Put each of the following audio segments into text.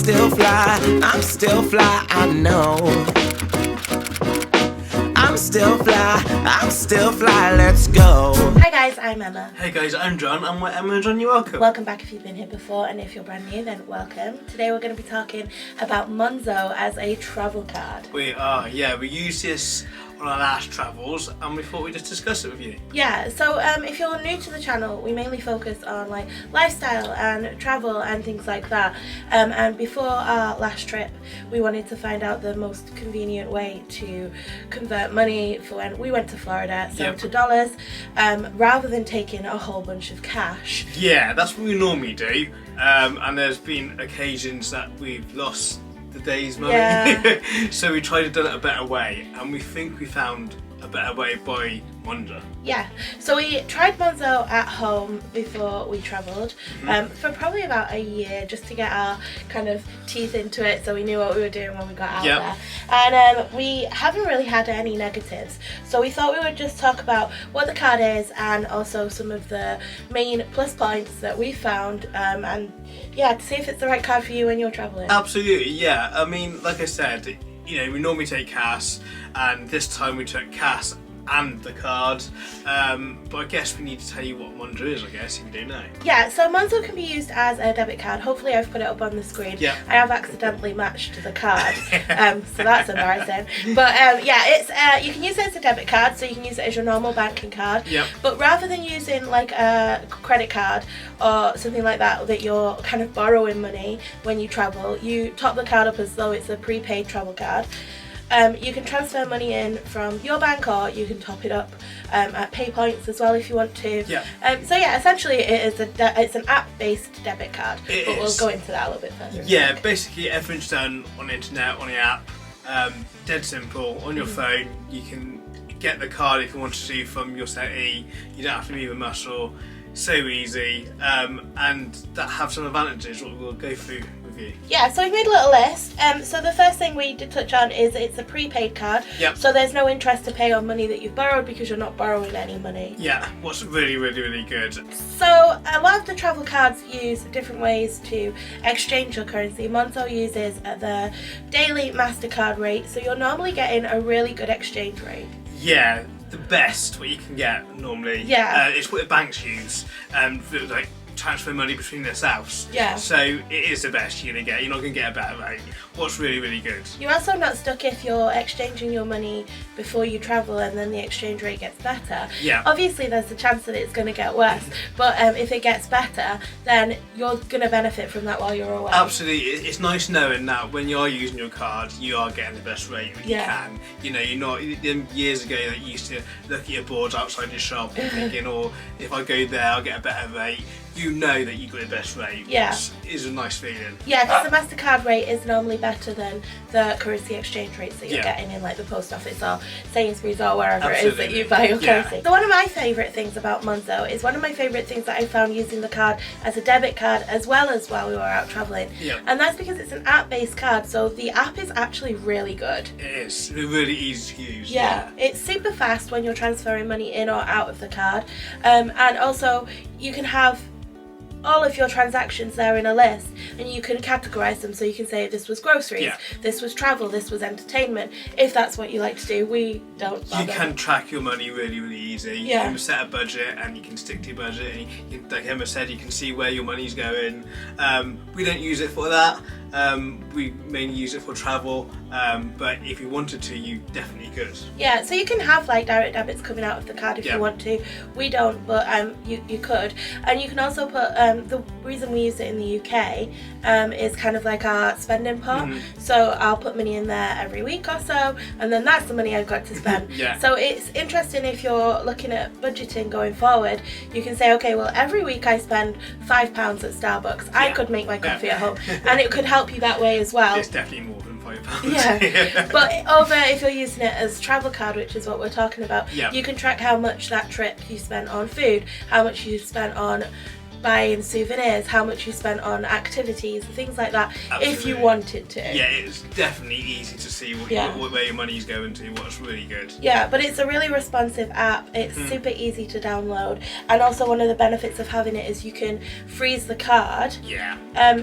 still fly, I know. I'm still fly, let's go. Hi guys, I'm Emma. Hey guys, I'm John, and we're Emma and John, you're welcome. Welcome back if you've been here before, and if you're brand new, then welcome. Today we're going to be talking about Monzo as a travel card. We are, yeah, we used this on our last travels, and we thought we'd just discuss it with you. Yeah, so if you're new to the channel, we mainly focus on like lifestyle and travel and things like that. And before our last trip, we wanted to find out the most convenient way to convert money for when we went to Florida, so to dollars, rather than taking a whole bunch of cash. Yeah, that's what we normally do. And there's been occasions that we've lost the day's money. Yeah. So we tried to do it a better way, and we think we found a better way by Monzo. Yeah, so we tried Monzo at home before we travelled for probably about a year, just to get our kind of teeth into it, so we knew what we were doing when we got out there. And we haven't really had any negatives, so we thought we would just talk about what the card is and also some of the main plus points that we found, and yeah, to see if it's the right card for you when you're travelling. Absolutely, yeah. I mean, like I said, you know, we normally take cash, and this time we took cash and the card, but I guess we need to tell you what Monzo is, I guess, if you don't know. Yeah, so Monzo can be used as a debit card. Hopefully I've put it up on the screen. Yeah. I have accidentally matched the card, so that's embarrassing. But yeah, it's you can use it as a debit card, so you can use it as your normal banking card. Yep. But rather than using like a credit card or something like that, that you're kind of borrowing money when you travel, you top the card up as though it's a prepaid travel card. You can transfer money in from your bank, or you can top it up at pay points as well if you want to. Yeah. So yeah, essentially it is it's an app-based debit card, but we'll go into that a little bit further. Yeah, basically everything's done on the internet, on the app, dead simple. On your phone, you can get the card if you want to from your settee. You don't have to move a muscle. So easy, and that have some advantages what we'll go through with you. Yeah, so we've made a little list. So the first thing we did touch on is it's a prepaid card. Yep. So there's no interest to pay on money that you've borrowed because you're not borrowing any money. Yeah, what's really, really, really good. So a lot of the travel cards use different ways to exchange your currency. Monzo uses the daily MasterCard rate, so you're normally getting a really good exchange rate. Yeah, the best what you can get normally. Yeah. It's what the banks use, for, like, transfer money between themselves. Yeah. So it is the best you're gonna get. You're not gonna get a better rate. What's really, really good. You're also not stuck if you're exchanging your money before you travel and then the exchange rate gets better. Yeah. Obviously there's a chance that it's going to get worse, but if it gets better, then you're going to benefit from that while you're away. Absolutely, it's nice knowing that when you are using your card, you are getting the best rate when you can. You know, you're not, years ago that you used to look at your boards outside your shop and thinking, oh, if I go there I'll get a better rate. You know that you got the best rate, which is a nice feeling. Yeah, because the MasterCard rate is normally better than the currency exchange rates that you're getting in like the post office or Sainsbury's or wherever it is that you buy your currency. So one of my favourite things about Monzo is one of my favourite things that I found using the card as a debit card as well as while we were out travelling. And that's because it's an app-based card, so the app is actually really good. It is really easy to use. Yeah, it's super fast when you're transferring money in or out of the card, and also you can have all of your transactions there in a list, and you can categorize them, so you can say this was groceries, this was travel, this was entertainment, if that's what you like to do. We don't bother. You can track your money really, really easy. Yeah. You can set a budget and you can stick to your budget, and you, like Emma said, you can see where your money's going. We don't use it for that. We mainly use it for travel, but if you wanted to, you definitely could. Yeah, so you can have like direct debits coming out of the card if you want to. We don't, but you could. And you can also put, the reason we use it in the UK is kind of like our spending pot. So I'll put money in there every week or so, and then that's the money I've got to spend. So it's interesting if you're looking at budgeting going forward. You can say, okay, well every week I spend £5 at Starbucks. I could make my coffee at home, and it could help you that way as well. It's definitely more than £5. Yeah, but over if you're using it as travel card, which is what we're talking about, you can track how much that trip you spent on food, how much you spent on buying souvenirs, how much you spent on activities, things like that. Absolutely. If you wanted to. Yeah, it's definitely easy to see where your money's going to, what's really good. Yeah, but it's a really responsive app. It's super easy to download, and also one of the benefits of having it is you can freeze the card. Yeah.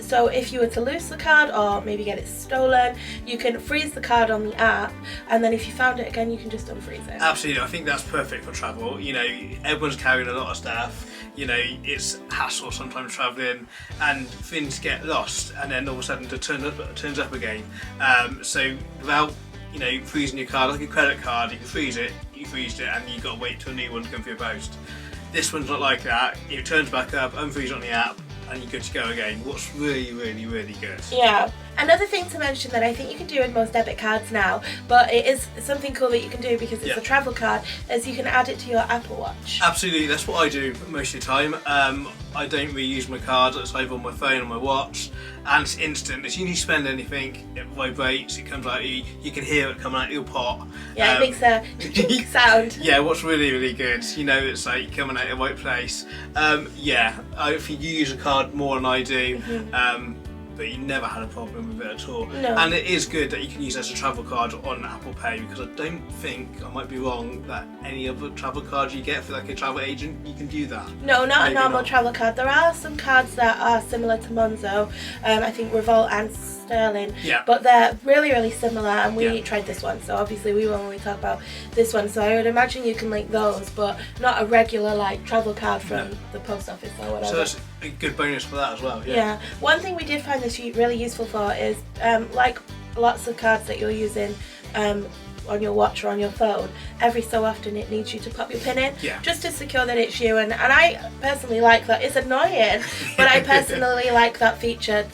So if you were to lose the card or maybe get it stolen, you can freeze the card on the app, and then if you found it again, you can just unfreeze it. Absolutely, I think that's perfect for travel. You know, everyone's carrying a lot of stuff. You know, it's hassle sometimes travelling, and things get lost, and then all of a sudden it turns up again. So without, you know, freezing your card like a credit card, you can freeze it, you freezed it, and you got to wait till a new one to come through your post. This one's not like that. It turns back up, unfreeze it on the app, and you're good to go again. What's really, really, really good. Yeah. Another thing to mention that I think you can do with most debit cards now, but it is something cool that you can do because it's a travel card, is you can add it to your Apple Watch. Absolutely, that's what I do most of the time. I don't really use my card, it's either on my phone or my watch, and it's instant. As soon as you spend anything, it vibrates, it comes out, you can hear it coming out of your pot. Yeah, it makes a sound. Yeah, what's really, really good, you know, it's like coming out of the right place. I think you use a card more than I do. But you never had a problem with it at all. No. And it is good that you can use it as a travel card on Apple Pay, because I don't think, I might be wrong, that any other travel card you get for like a travel agent, you can do that. No, not Maybe a normal not. travel card. There are some cards that are similar to Monzo, I think Revolt and Sterling, but they're really, really similar, and we tried this one, so obviously we will only talk about this one, so I would imagine you can link those, but not a regular like travel card from the post office or whatever. So that's a good bonus for that as well. Yeah. One thing we did find this really useful for is like lots of cards that you're using on your watch or on your phone, every so often it needs you to pop your pin in just to secure that it's you, and I personally like that. It's annoying, but I personally like that feature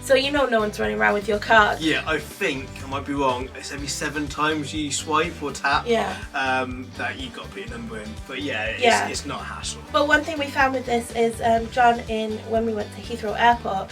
so you know no one's running around with your card. Yeah, I think, I might be wrong, it's every 7 times you swipe or tap that you've got to put your number in, but it's not a hassle. But one thing we found with this is John, when we went to Heathrow Airport,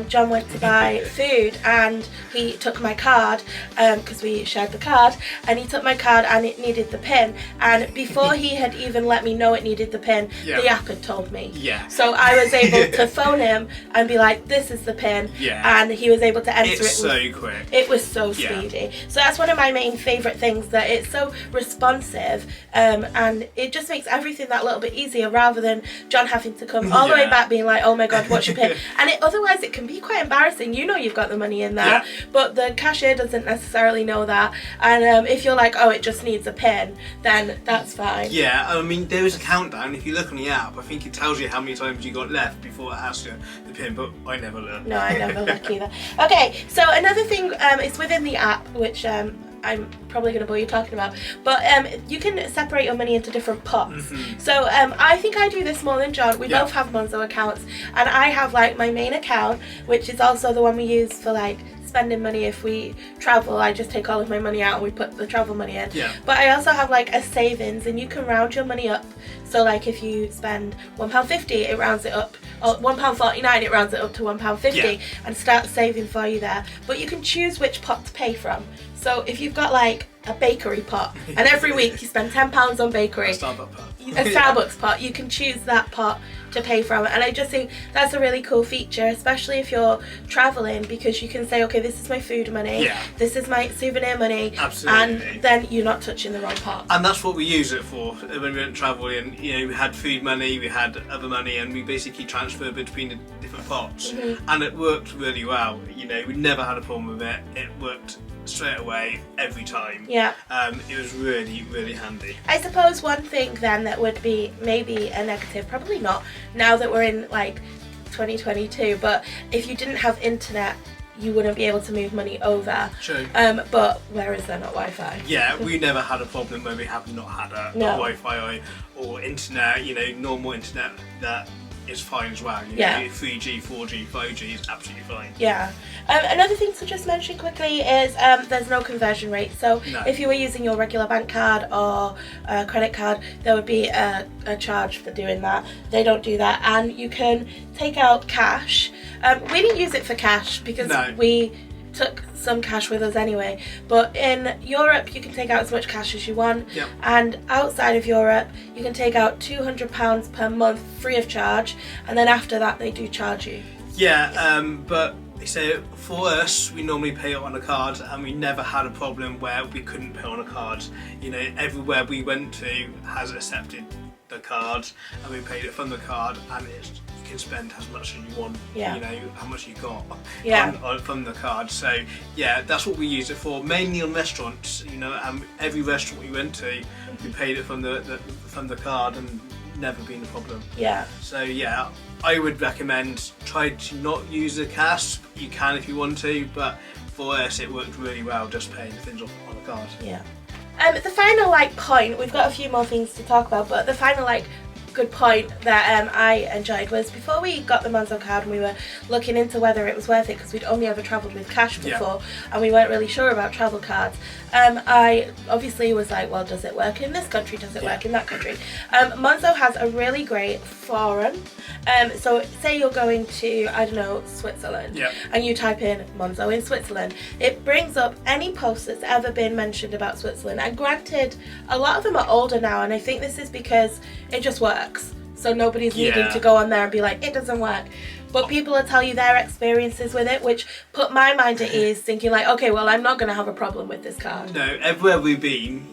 John went to buy food and he took my card because we shared the card, and he took my card and it needed the pin, and before he had even let me know it needed the pin, the app had told me. So I was able to phone him and be like, this is the pin, and he was able to enter it. It's so quick. It was so speedy. So that's one of my main favourite things, that it's so responsive, and it just makes everything that little bit easier, rather than John having to come all the way back being like, oh my god, what's your pin? And otherwise it can be quite embarrassing. You know you've got the money in there, but the cashier doesn't necessarily know that, and if you're like, oh, it just needs a pin, then that's fine. Yeah, I mean, there is a countdown. If you look on the app, I think it tells you how many times you got left before it asks you the pin, but I never look. No, I never look either. Okay, so another thing is within the app, which I'm probably going to bore you talking about, but you can separate your money into different pots. So I think I do this more than John. We both have Monzo accounts, and I have like my main account, which is also the one we use for like spending money. If we travel, I just take all of my money out and we put the travel money in. But I also have like a savings, and you can round your money up. So like if you spend £1.50, it rounds it up, or £1.49, it rounds it up to £1.50, and start saving for you there. But you can choose which pot to pay from. So if you've got like a bakery pot, and every week you spend £10 on bakery, a Starbucks pot, you can choose that pot to pay from, and I just think that's a really cool feature, especially if you're traveling, because you can say, okay, this is my food money, this is my souvenir money, and then you're not touching the wrong pot. And that's what we use it for when we went travelling. You know, we had food money, we had other money, and we basically transferred between the different pots, and it worked really well. You know, we never had a problem with it. It worked straight away every time. It was really, really handy. I suppose one thing then that would be maybe a negative, probably not now that we're in like 2022, but if you didn't have internet, you wouldn't be able to move money over. True. But where is there not Wi-Fi? Yeah, we never had a problem where we have not had a Wi-Fi or internet, you know, normal internet that is fine as well. You know, 3G, 4G, 5G is absolutely fine. Another thing to just mention quickly is there's no conversion rate. So if you were using your regular bank card or credit card, there would be a charge for doing that. They don't do that, and you can take out cash. We didn't use it for cash because we took some cash with us anyway, but in Europe you can take out as much cash as you want, Yep. and outside of Europe you can take out £200 per month free of charge, and then after that they do charge you. Yeah, but so for us, we normally pay it on a card, and we never had a problem where we couldn't pay on a card. You know, everywhere we went to has accepted the card, and we paid it from the card, and you can spend as much as you want. Yeah. You know how much you got. Yeah. From the card. So yeah, that's what we use it for. Mainly on restaurants. You know, every restaurant we went to, we paid it from the card, and never been a problem. Yeah. So yeah, I would recommend try to not use the cash. You can if you want to, but for us it worked really well just paying things off on a card. Yeah. The final point, we've got a few more things to talk about, but the final good point that I enjoyed was before we got the Monzo card and we were looking into whether it was worth it, because we'd only ever travelled with cash before, and we weren't really sure about travel cards. I obviously was like, well, does it work in this country? Does it work in that country? Monzo has a really great forum. So say you're going to, I don't know, Switzerland, and you type in Monzo in Switzerland, it brings up any post that's ever been mentioned about Switzerland. And granted, a lot of them are older now, and I think this is because it just works. So nobody's needing to go on there and be like, it doesn't work. But people will tell you their experiences with it, which put my mind at ease, thinking like, okay, well, I'm not going to have a problem with this card. No, everywhere we've been,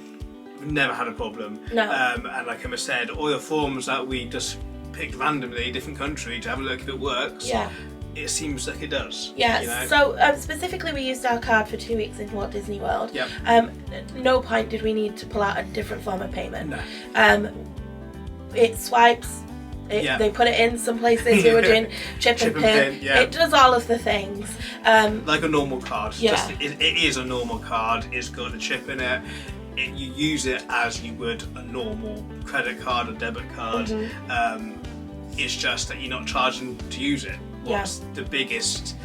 we've never had a problem. No. And like Emma said, all the forms that we just picked randomly, different country, to have a look if it works. Yeah. It seems like it does. Yeah, you know? so specifically we used our card for 2 weeks in Walt Disney World. Yep. No point did we need to pull out a different form of payment. No. It swipes, they put it in some places, we were doing chip and pin. Yeah. It does all of the things. Like a normal card. Yeah. Just, it is a normal card, it's got a chip in it. You use it as you would a normal credit card or debit card. It's just that you're not charging to use it. What's the biggest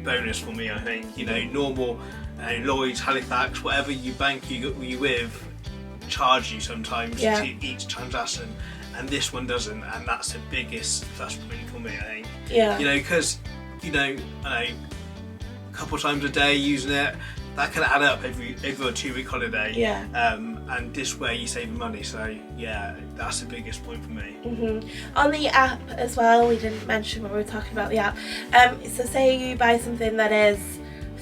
bonus for me, I think. You know, normal Lloyds, Halifax, whatever you bank you with, charge you sometimes to each transaction, and this one doesn't, and that's the biggest plus point for me, I think. Yeah. You know, because I know a couple times a day using it, that can add up over a 2 week holiday. Yeah. And this way you save money, so yeah, that's the biggest point for me. On the app as well, we didn't mention when we were talking about the app. So say you buy something that is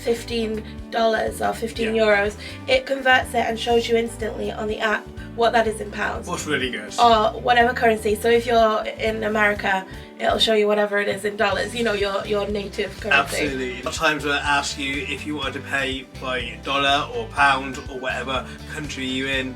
$15 or 15 euros, it converts it and shows you instantly on the app what that is in pounds. What's really good. Or whatever currency. So if you're in America, it'll show you whatever it is in dollars, you know, your native currency. Absolutely. Sometimes we'll ask you if you wanted to pay by dollar or pound or whatever country you're in.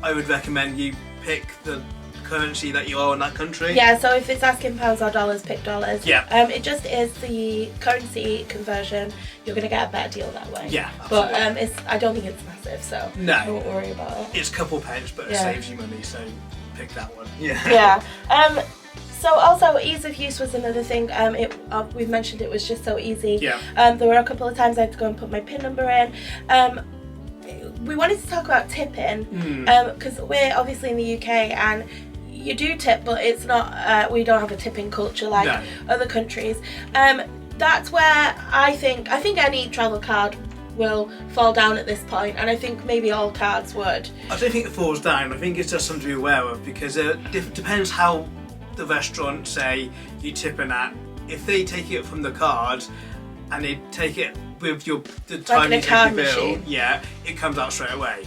I would recommend you pick the currency that you are in that country. Yeah, so if it's asking pounds or dollars, pick dollars. Yeah. It just is the currency conversion. You're going to get a better deal that way. Yeah, absolutely. But I don't think it's massive, so No. don't worry about it. It's a couple pence, but it saves you money, so pick that one. Yeah. So also ease of use was another thing. We've mentioned it was just so easy. Yeah. There were a couple of times I had to go and put my PIN number in. We wanted to talk about tipping because we're obviously in the UK and you do tip, but it's not. We don't have a tipping culture like other countries. That's where I think any travel card will fall down at this point, and I think maybe all cards would. I don't think it falls down. I think it's just something to be aware of, because it depends how the restaurant say you tipping at. If they take it from the card and they take it with the time like you take your bill, machine. it comes out straight away.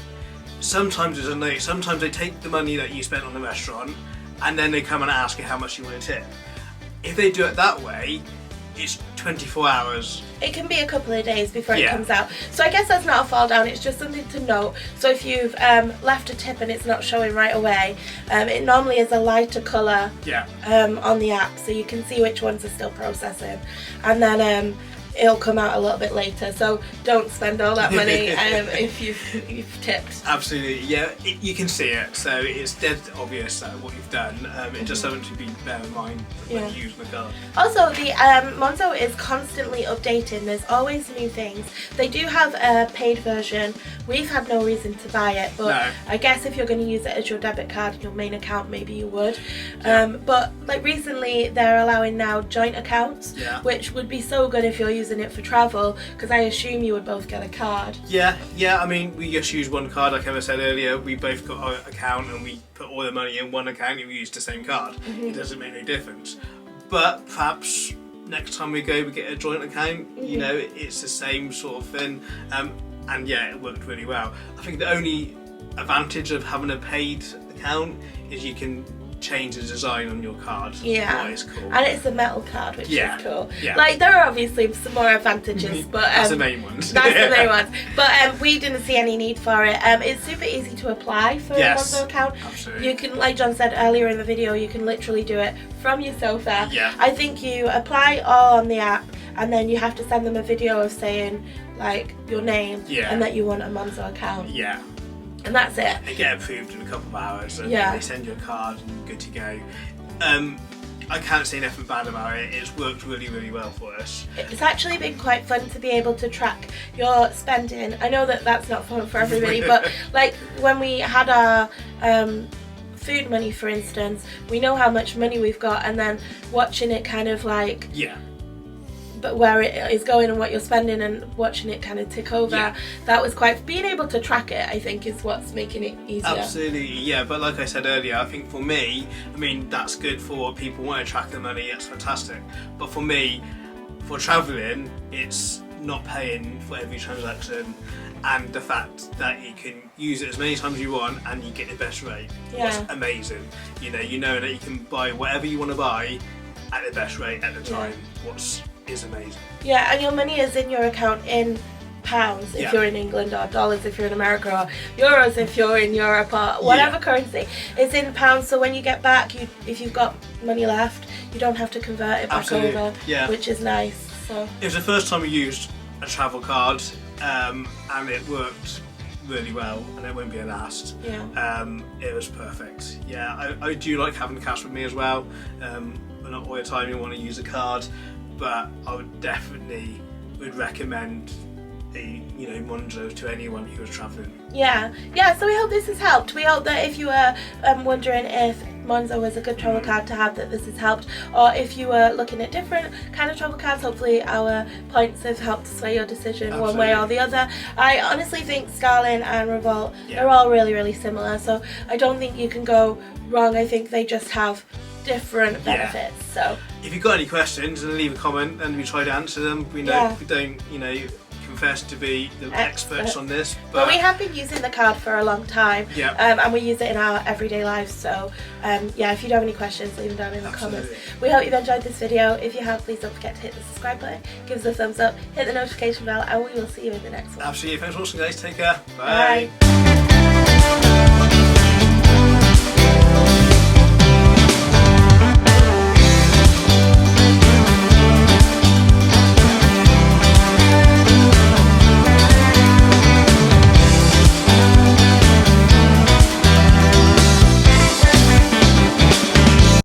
Sometimes there's a note. Sometimes they take the money that you spent on the restaurant and then they come and ask you how much you want to tip. If they do it that way, it's 24 hours. It can be a couple of days before it comes out. So I guess that's not a fall down, it's just something to note. So if you've left a tip and it's not showing right away, it normally is a lighter colour on the app, so you can see which ones are still processing. And then it'll come out a little bit later, so don't spend all that money if you've tipped. Absolutely, yeah, you can see it, so it's dead obvious what you've done. It's just something to be bear in mind when you use the card. Also, the Monzo is constantly updating. There's always new things. They do have a paid version. We've had no reason to buy it, but I guess if you're going to use it as your debit card in your main account, maybe you would. But like recently, they're allowing now joint accounts, which would be so good if you're using using it for travel, because I assume you would both get a card. Yeah. I mean, we just use one card, like Emma said earlier. We both got our account and we put all the money in one account and we use the same card. It doesn't make any difference. But perhaps next time we go, we get a joint account. You know, it's the same sort of thing. And yeah, it worked really well. I think the only advantage of having a paid account is you can change the design on your card. Yeah, that is cool. and it's a metal card, which is cool. Yeah. Like, there are obviously some more advantages, but that's the main ones. That's the main ones. But we didn't see any need for it. It's super easy to apply for a Monzo account. Absolutely. You can, like John said earlier in the video, you can literally do it from your sofa. Yeah. I think you apply all on the app, and then you have to send them a video of saying like your name and that you want a Monzo account. Yeah. And that's it. They get approved in a couple of hours and they send you a card and you're good to go. I can't say nothing bad about it. It's worked really, really well for us. It's actually been quite fun to be able to track your spending. I know that that's not fun for everybody, but like when we had our food money, for instance, we know how much money we've got, and then watching it kind of like but where it is going and what you're spending and watching it kind of tick over, that was quite, being able to track it, I think, is what's making it easier. Absolutely, yeah, but like I said earlier, I think for me, I mean, that's good for people who want to track their money, that's fantastic, but for me, for travelling, it's not paying for every transaction, and the fact that you can use it as many times as you want and you get the best rate was amazing. You know that you can buy whatever you want to buy at the best rate at the time, is amazing. Yeah, and your money is in your account in pounds if you're in England, or dollars if you're in America, or euros if you're in Europe, or whatever currency. It's in pounds, so when you get back, if you've got money left, you don't have to convert it back over, which is nice. So it was the first time we used a travel card, and it worked really well, and it won't be a last. It was perfect. I do like having cash with me as well, but not all the time you want to use a card, but I would definitely recommend a Monzo to anyone who was travelling. So we hope this has helped. We hope that if you were wondering if Monzo was a good travel card to have, that this has helped, or if you were looking at different kind of travel cards, hopefully our points have helped sway your decision one way or the other. I honestly think Starling and Revolt, they're all really, really similar, so I don't think you can go wrong. I think they just have different benefits. So if you've got any questions, then leave a comment and we try to answer them. We know we don't confess to be the experts on this, but we have been using the card for a long time, and we use it in our everyday lives, so if you do have any questions, leave them down in the comments. We hope you've enjoyed this video. If you have, please don't forget to hit the subscribe button, give us a thumbs up, hit the notification bell, and we will see you in the next one. Absolutely. Thanks for watching, guys. Take care. Bye.